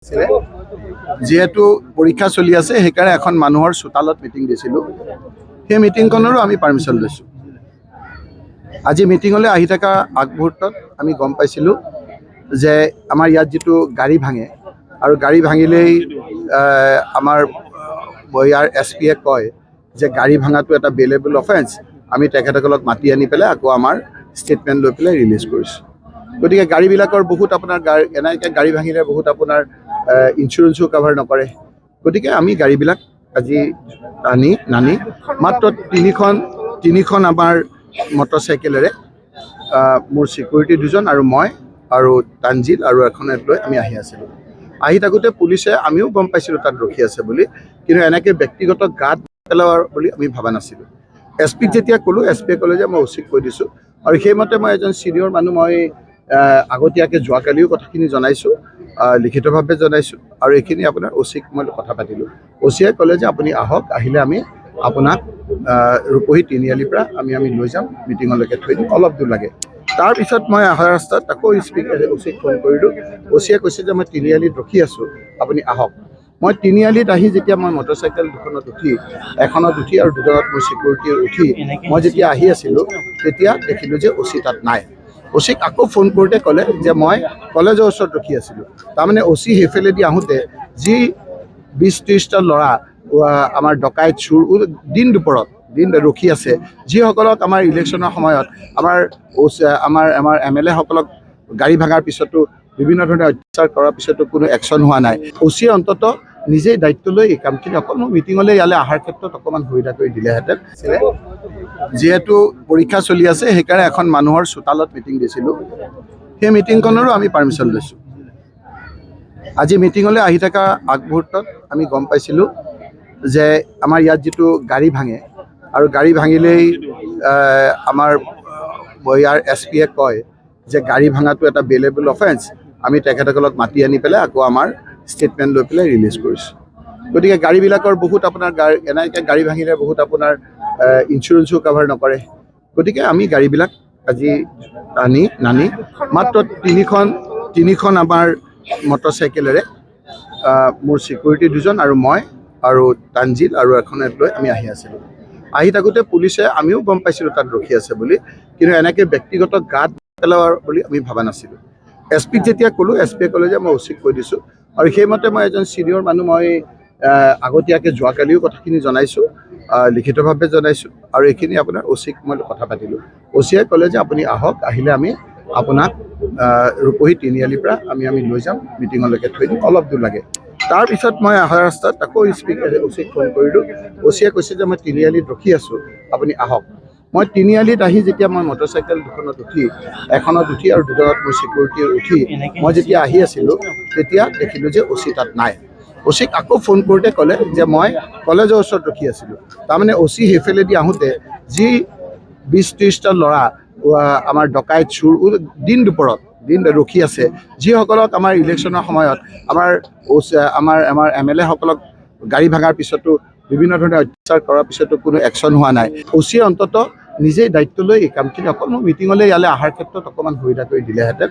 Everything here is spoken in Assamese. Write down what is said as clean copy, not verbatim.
যেহেতু পৰীক্ষা চলি আছে সেইকাৰণে এখন মানুহৰ চোতালত মিটিং দিছিলোঁ। সেই মিটিংখনৰো আমি পাৰ্মিশ্যন লৈছোঁ। আজি মিটিঙলৈ আহি থকা আগমুহূৰ্তত আমি গম পাইছিলোঁ যে আমাৰ ইয়াত যিটো গাড়ী ভাঙে আৰু গাড়ী ভাঙিলেই আমাৰ ইয়াৰ এছপিয়ে কয় যে গাড়ী ভাঙাটো এটা বেলেবল অফেন্স, আমি তেখেতসকলক মাতি আনি পেলাই আকৌ আমাৰ ষ্টেটমেণ্ট লৈ পেলাই ৰিলিজ কৰিছোঁ। গতিকে গাড়ীবিলাকৰ বহুত আপোনাৰ এনেকৈ গাড়ী ভাঙিলে বহুত আপোনাৰ ইঞ্চুৰেঞ্চো কাভাৰ নকৰে। গতিকে আমি গাড়ীবিলাক আজি নানি মাত্ৰ তিনিখন আমাৰ মটৰচাইকেলেৰে মোৰ চিকিউৰিটি দুজন আৰু মই আৰু তানজিল আৰু এখনত লৈ আমি আহি আছিলোঁ। আহি থাকোঁতে পুলিচে আমিও গম পাইছিলোঁ তাত ৰখি আছে বুলি, কিন্তু এনেকৈ ব্যক্তিগত গাত পেলোৱাৰ বুলি আমি ভবা নাছিলোঁ। এছ পিক যেতিয়া ক'লোঁ, এছ পিয়ে ক'লে যে মই অচিক কৈ দিছোঁ আৰু সেইমতে মই এজন ছিনিয়ৰ মানুহ, মই আগতীয়াকৈ যোৱাকালিও কথাখিনি জনাইছোঁ, লিখিতভাৱে জনাইছোঁ আৰু এইখিনি আপোনাৰ অচিক মই কথা পাতিলোঁ। অচিয়ে ক'লে যে আপুনি আহক, আহিলে আমি আপোনাক ৰূপহী তিনিআলিৰ পৰা আমি লৈ যাম, মিটিঙলৈকে থৈ দিম, অলপ দূৰ লাগে। তাৰপিছত মই অহা ৰাস্তাত আকৌ অচিক ফোন কৰিলোঁ। অচিয়ে কৈছে যে মই তিনিআলিত ৰখি আছোঁ, আপুনি আহক। মই তিনিআলিত আহি যেতিয়া মই মটৰচাইকেল দুখনত উঠি, এখনত উঠি আৰু দুজনত মোৰ চিকিউৰিটি উঠি মই যেতিয়া আহি আছিলোঁ তেতিয়া দেখিলোঁ যে অচি তাত নাই। অচিক আকৌ ফোন কৰোঁতে ক'লে যে মই কলেজৰ ওচৰত ৰখি আছিলোঁ। তাৰমানে অচি সেইফালেদি আহোঁতে যি 20-30টা ল'ৰা আমাৰ ডকাইত চুৰ দিন দুপৰত ৰখি আছে, যিসকলক আমাৰ ইলেকশ্যনৰ সময়ত আমাৰ MLA সকলক গাড়ী ভাঙাৰ পিছতো বিভিন্ন ধৰণে অত্যাচাৰ কৰাৰ পিছতো কোনো একশ্যন হোৱা নাই। অচিয়ে অন্তত নিজেই দায়িত্ব লৈ এই কামখিনি অকল মোৰ মিটিঙলৈ ইয়ালৈ অহাৰ ক্ষেত্ৰত অকণমান সুবিধা কৰি দিলেহেঁতেন। যিহেতু পৰীক্ষা চলি আছে সেইকাৰণে এখন মানুহৰ চোতালত মিটিং দিছিলোঁ। সেই মিটিংখনৰো আমি পাৰ্মিশ্যন লৈছোঁ। আজি মিটিঙলৈ আহি থকা আগমুহূৰ্তত আমি গম পাইছিলোঁ যে আমাৰ ইয়াত যিটো গাড়ী ভাঙে আৰু গাড়ী ভাঙিলেই আমাৰ ইয়াৰ এছপিয়ে কয় যে গাড়ী ভাঙাটো এটা বেলেবল অফেন্স, আমি তেখেতসকলক মাতি আনি পেলাই আকৌ আমাৰ ষ্টেটমেণ্ট লৈ পেলাই ৰিলিজ কৰিছোঁ। গতিকে গাড়ীবিলাকৰ বহুত আপোনাৰ এনেকৈ গাড়ী ভাঙিলে বহুত আপোনাৰ ইঞ্চুৰেঞ্চো কাভাৰ নকৰে। গতিকে আমি গাড়ীবিলাক আজি নানি মাত্ৰ তিনিখন আমাৰ মটৰচাইকেলেৰে মোৰ চিকিউৰিটি দুজন আৰু মই আৰু তানজিল আৰু এখনত লৈ আমি আহি আছিলোঁ। আহি থাকোঁতে পুলিচে আমিও গম পাইছিলোঁ তাত ৰখি আছে বুলি, কিন্তু এনেকৈ ব্যক্তিগত গাত পেলোৱাৰ বুলি আমি ভবা নাছিলোঁ। এছ পিক যেতিয়া ক'লোঁ, এছ পিয়ে ক'লে যে মই অচিক কৈ দিছোঁ আৰু সেইমতে মই এজন ছিনিয়ৰ মানুহ, মই আগতীয়াকৈ যোৱাকালিও কথাখিনি জনাইছোঁ, লিখিতভাৱে জনাইছোঁ আৰু এইখিনি আপোনাৰ অচিক মই কথা পাতিলোঁ। অচিয়ে ক'লে যে আপুনি আহক, আহিলে আমি আপোনাক ৰূপহী তিনিআলিৰ পৰা আমি লৈ যাম, মিটিঙলৈকে থৈ দিম, অলপ দূৰ লাগে। তাৰপিছত মই অহা ৰাস্তাত আকৌ অচিক ফোন কৰিলোঁ। অচিয়ে কৈছে যে মই তিনিআলিত ৰখি আছোঁ, আপুনি আহক। মই তিনিআলিত আহি যেতিয়া মই মটৰচাইকেল দুখনত উঠি, এখনত উঠি আৰু দুজনত মোৰ চিকিউৰিটি উঠি মই যেতিয়া আহি আছিলোঁ তেতিয়া দেখিলোঁ যে অচি তাত নাই। অচিক আকৌ ফোন কৰোঁতে ক'লে যে মই কলেজৰ ওচৰত ৰখি আছিলোঁ। তাৰমানে অচি সেইফালেদি আহোঁতে যি 20-30টা ল'ৰা আমাৰ ডকাইত চুৰ দিন দুপৰত ৰখি আছে, যিসকলক আমাৰ ইলেকশ্যনৰ সময়ত আমাৰ MLA সকলক গাড়ী ভাঙাৰ পিছতো বিভিন্ন ধৰণে অত্যাচাৰ কৰাৰ পিছতো কোনো একশ্যন হোৱা নাই। অচিয়ে অন্তত নিজেই দায়িত্ব লৈ এই কামখিনি অকল মোৰ মিটিঙলৈ ইয়ালৈ অহাৰ ক্ষেত্ৰত অকণমান সুবিধা কৰি দিলেহেঁতেন।